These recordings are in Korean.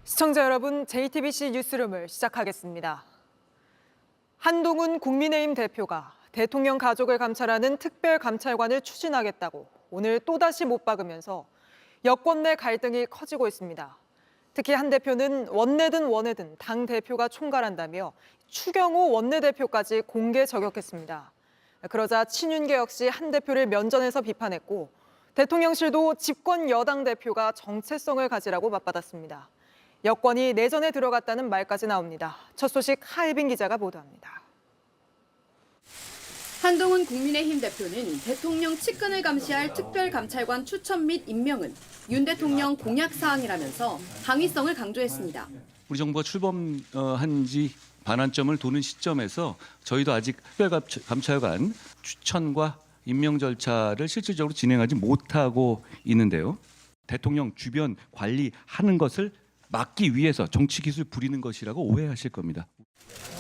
시청자 여러분, JTBC 뉴스룸을 시작하겠습니다. 한동훈 국민의힘 대표가 대통령 가족을 감찰하는 특별감찰관을 추진하겠다고 오늘 또다시 못 박으면서 여권 내 갈등이 커지고 있습니다. 특히 한 대표는 원내든 원외든 당 대표가 총괄한다며 추경호 원내대표까지 공개 저격했습니다. 그러자 친윤계 역시 한 대표를 면전에서 비판했고 대통령실도 집권 여당 대표가 정체성을 가지라고 맞받았습니다. 여권이 내전에 들어갔다는 말까지 나옵니다. 첫 소식 하예빈 기자가 보도합니다. 한동훈 국민의힘 대표는 대통령 측근을 감시할 특별감찰관 추천 및 임명은 윤 대통령 공약 사항이라면서 당위성을 강조했습니다. 우리 정부가 출범한 지 반환점을 도는 시점에서 저희도 아직 특별감찰관 추천과 임명 절차를 실질적으로 진행하지 못하고 있는데요. 대통령 주변 관리하는 것을 막기 위해서 정치 기술 부리는 것이라고 오해하실 겁니다.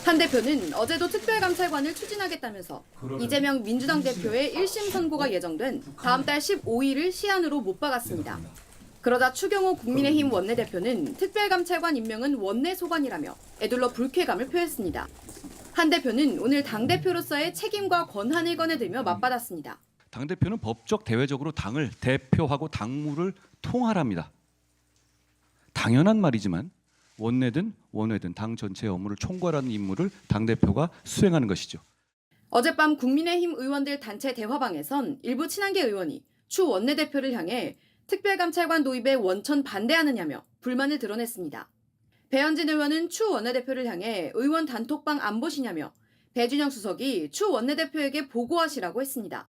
한 대표는 어제도 특별감찰관을 추진하겠다면서 이재명 민주당 대표의 1심 선고가 예정된 다음 달 15일을 시한으로 못 박았습니다. 그러자 추경호 국민의힘 원내대표는 특별감찰관 임명은 원내 소관이라며 애둘러 불쾌감을 표했습니다. 한 대표는 오늘 당대표로서의 책임과 권한을 꺼내들며 맞받았습니다. 당대표는 법적 대외적으로 당을 대표하고 당무를 통할합니다. 당연한 말이지만 원내든 원외든 당 전체의 업무를 총괄하는 임무를 당대표가 수행하는 것이죠. 어젯밤 국민의힘 의원들 단체 대화방에선 일부 친한계 의원이 추 원내대표를 향해 특별감찰관 도입에 원천 반대하느냐며 불만을 드러냈습니다. 배현진 의원은 추 원내대표를 향해 의원 단톡방 안 보시냐며 배준영 수석이 추 원내대표에게 보고하시라고 했습니다.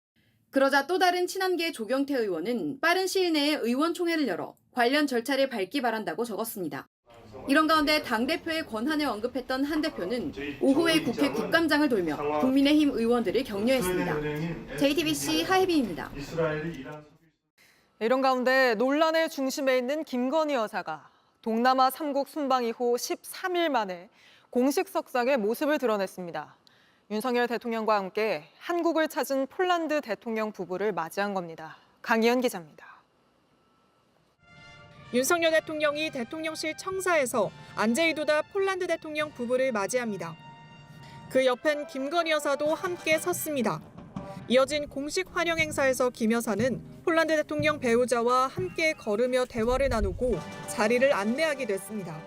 그러자 또 다른 친한계 조경태 의원은 빠른 시일 내에 의원총회를 열어 관련 절차를 밟기 바란다고 적었습니다. 이런 가운데 당대표의 권한을 언급했던 한 대표는 오후에 국회 국감장을 돌며 국민의힘 의원들을 격려했습니다. JTBC 하예빈입니다. 이런 가운데 논란의 중심에 있는 김건희 여사가 동남아 3국 순방 이후 13일 만에 공식 석상에 모습을 드러냈습니다. 윤석열 대통령과 함께 한국을 찾은 폴란드 대통령 부부를 맞이한 겁니다. 강희연 기자입니다. 윤석열 대통령이 대통령실 청사에서 안제이 두다 폴란드 대통령 부부를 맞이합니다. 그 옆엔 김건희 여사도 함께 섰습니다. 이어진 공식 환영 행사에서 김 여사는 폴란드 대통령 배우자와 함께 걸으며 대화를 나누고 자리를 안내하게 됐습니다.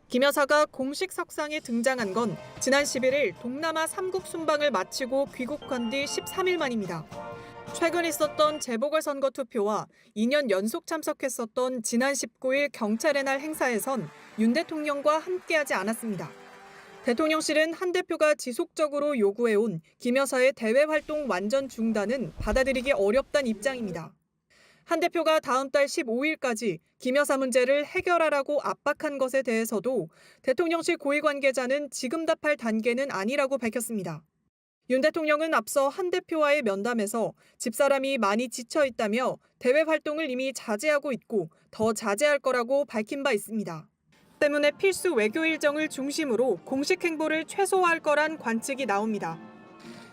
김 여사가 공식 석상에 등장한 건 지난 11일 동남아 3국 순방을 마치고 귀국한 뒤 13일 만입니다. 최근 있었던 재보궐선거 투표와 2년 연속 참석했었던 지난 19일 경찰의 날 행사에선 윤 대통령과 함께하지 않았습니다. 대통령실은 한 대표가 지속적으로 요구해온 김 여사의 대외 활동 완전 중단은 받아들이기 어렵다는 입장입니다. 한 대표가 다음 달 15일까지 김 여사 문제를 해결하라고 압박한 것에 대해서도 대통령실 고위 관계자는 지금 답할 단계는 아니라고 밝혔습니다. 윤 대통령은 앞서 한 대표와의 면담에서 집사람이 많이 지쳐 있다며 대외 활동을 이미 자제하고 있고 더 자제할 거라고 밝힌 바 있습니다. 때문에 필수 외교 일정을 중심으로 공식 행보를 최소화할 거란 관측이 나옵니다.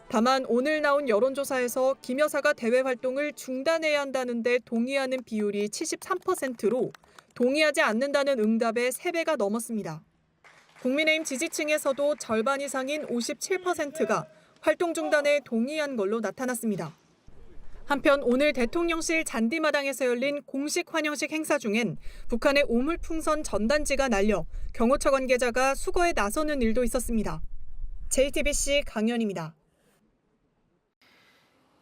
다만 오늘 나온 여론조사에서 김 여사가 대외 활동을 중단해야 한다는데 동의하는 비율이 73%로 동의하지 않는다는 응답의 3배가 넘었습니다. 국민의힘 지지층에서도 절반 이상인 57%가 활동 중단에 동의한 걸로 나타났습니다. 한편 오늘 대통령실 잔디마당에서 열린 공식 환영식 행사 중엔 북한의 오물풍선 전단지가 날려 경호처 관계자가 수거에 나서는 일도 있었습니다. JTBC 강연입니다.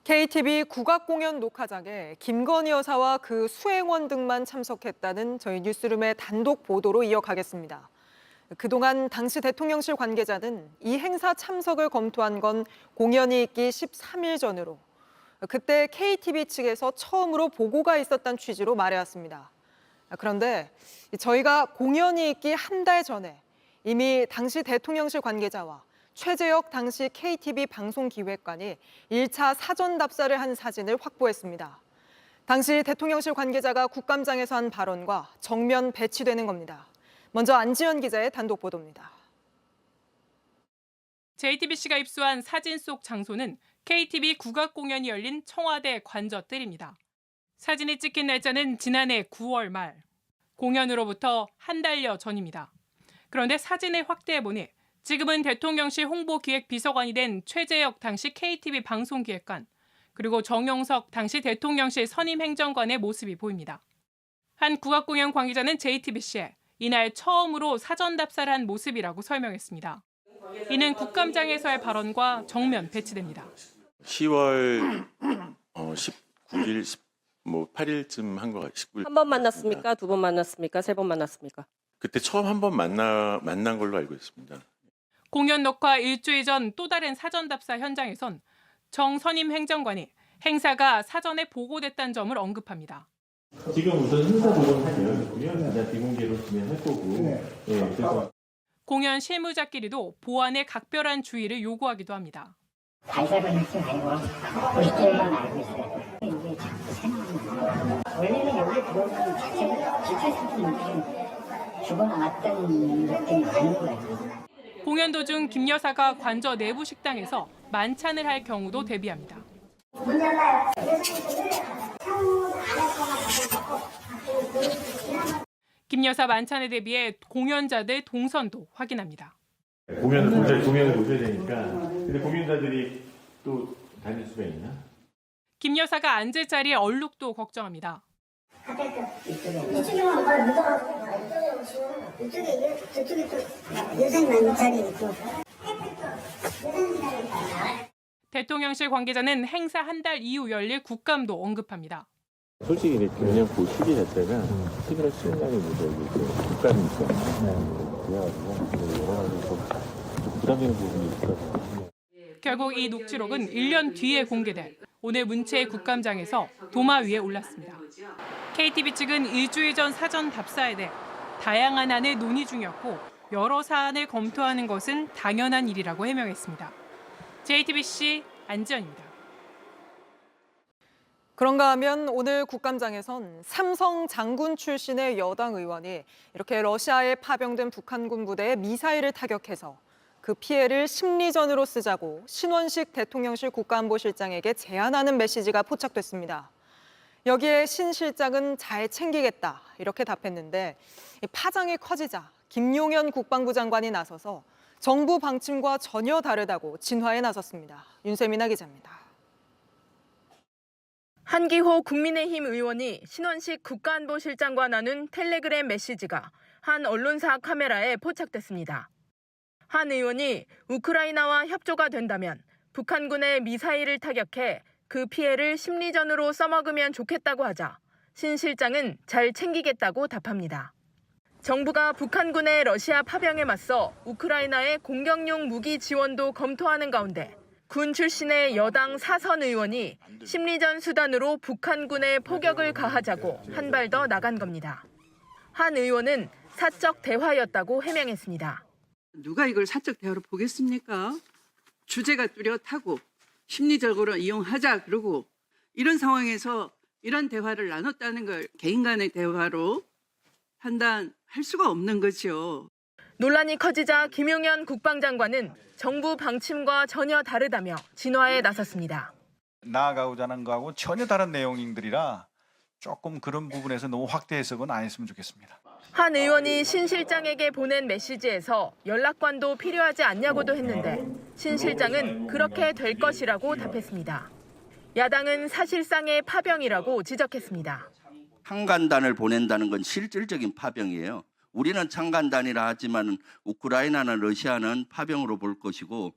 KTV 국악공연 녹화장에 김건희 여사와 그 수행원 등만 참석했다는 저희 뉴스룸의 단독 보도로 이어가겠습니다. 그동안 당시 대통령실 관계자는 이 행사 참석을 검토한 건 공연이 있기 13일 전으로 그때 KTV 측에서 처음으로 보고가 있었다는 취지로 말해왔습니다. 그런데 저희가 공연이 있기 한 달 전에 이미 당시 대통령실 관계자와 최재혁 당시 KTV 방송기획관이 1차 사전 답사를 한 사진을 확보했습니다. 당시 대통령실 관계자가 국감장에서 한 발언과 정면 배치되는 겁니다. 먼저 안지연 기자의 단독 보도입니다. JTBC가 입수한 사진 속 장소는 KTV 국악 공연이 열린 청와대 관저뜰입니다. 사진이 찍힌 날짜는 지난해 9월 말. 공연으로부터 한 달여 전입니다. 그런데 사진을 확대해보니 지금은 대통령실 홍보기획비서관이 된 최재혁 당시 KTV 방송기획관, 그리고 정용석 당시 대통령실 선임행정관의 모습이 보입니다. 한 국악공연 관계자는 JTBC에 이날 처음으로 사전 답사를 한 모습이라고 설명했습니다. 이는 국감장에서의 발언과 정면 배치됩니다. 10월 19일, 8일쯤 한 거 같아요. 한 번 만났습니까? 두 번 만났습니까? 세 번 만났습니까? 그때 처음 한 번 만난 걸로 알고 있습니다. 공연 녹화 일주일 전 또 다른 사전 답사 현장에선 정 선임 행정관이 행사가 사전에 보고됐다는 점을 언급합니다. 지금 우선 행사 보고는 하고요. 그냥 비공개로 진행할 거고. 그래서 공연 실무자끼리도 보안에 각별한 주의를 요구하기도 합니다. 간섭을 하지 말고 오시들만 알고 있어요. 이게 자꾸 생각나요. 원래는 여기 들어오면 자체가 기초수준이 죽어나갔던 느낌이 아닌 거예요. 공연 도중 김 여사가 관저 내부 식당에서 만찬을 할 경우도 대비합니다. 김 여사 만찬에 대비해 공연자들 동선도 확인합니다. 공연을 보셔야 되니까. 근데 공연자들이 또 다닐 수가 있나? 김 여사가 앉을 자리에 얼룩도 걱정합니다. 이쪽에 오빠 묻어가지고 이쪽에 오시면 이쪽에 저쪽에 또 여성이 많은 자리 있고 대통령실 관계자는 행사 한 달 이후 열릴 국감도 언급합니다. 솔직히 그냥 그 시기 자체가 11월 10일날에 국감이 있잖아요. 그래가지고 여러 가지 좀 부담되는 부분이 있더라고요. 결국 이 녹취록은 1년 뒤에 공개돼 오늘 문체의 국감장에서 도마 위에 올랐습니다. KTV 측은 일주일 전 사전 답사에 대해 다양한 안을 논의 중이었고 여러 사안을 검토하는 것은 당연한 일이라고 해명했습니다. JTBC 안지연입니다. 그런가 하면 오늘 국감장에선 삼성 장군 출신의 여당 의원이 이렇게 러시아에 파병된 북한군 부대에 미사일을 타격해서 그 피해를 심리전으로 쓰자고 신원식 대통령실 국가안보실장에게 제안하는 메시지가 포착됐습니다. 여기에 신 실장은 잘 챙기겠다 이렇게 답했는데 파장이 커지자 김용현 국방부 장관이 나서서 정부 방침과 전혀 다르다고 진화에 나섰습니다. 윤세민아 기자입니다. 한기호 국민의힘 의원이 신원식 국가안보실장과 나눈 텔레그램 메시지가 한 언론사 카메라에 포착됐습니다. 한 의원이 우크라이나와 협조가 된다면 북한군의 미사일을 타격해 그 피해를 심리전으로 써먹으면 좋겠다고 하자 신 실장은 잘 챙기겠다고 답합니다. 정부가 북한군의 러시아 파병에 맞서 우크라이나의 공격용 무기 지원도 검토하는 가운데 군 출신의 여당 사선 의원이 심리전 수단으로 북한군의 포격을 가하자고 한 발 더 나간 겁니다. 한 의원은 사적 대화였다고 해명했습니다. 누가 이걸 사적 대화로 보겠습니까? 주제가 뚜렷하고 심리적으로 이용하자 그러고 이런 상황에서 이런 대화를 나눴다는 걸 개인 간의 대화로 판단할 수가 없는 거죠. 논란이 커지자 김용현 국방장관은 정부 방침과 전혀 다르다며 진화에 나섰습니다. 나아가고자 하는 거하고 전혀 다른 내용들이라 조금 그런 부분에서 너무 확대 해석은 안 했으면 좋겠습니다. 한 의원이 신 실장에게 보낸 메시지에서 연락관도 필요하지 않냐고도 했는데 신 실장은 그렇게 될 것이라고 답했습니다. 야당은 사실상의 파병이라고 지적했습니다. 창간단을 보낸다는 건 실질적인 파병이에요. 우리는 창간단이라 하지만 우크라이나나 러시아는 파병으로 볼 것이고.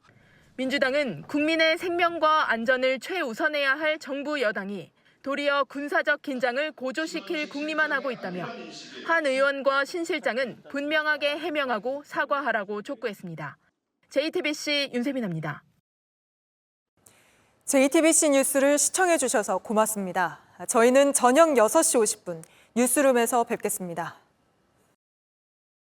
민주당은 국민의 생명과 안전을 최우선해야 할 정부 여당이 도리어 군사적 긴장을 고조시킬 궁리만 하고 있다며 한 의원과 신 실장은 분명하게 해명하고 사과하라고 촉구했습니다. JTBC 윤세민입니다. JTBC 뉴스를 시청해 주셔서 고맙습니다. 저희는 저녁 6시 50분 뉴스룸에서 뵙겠습니다.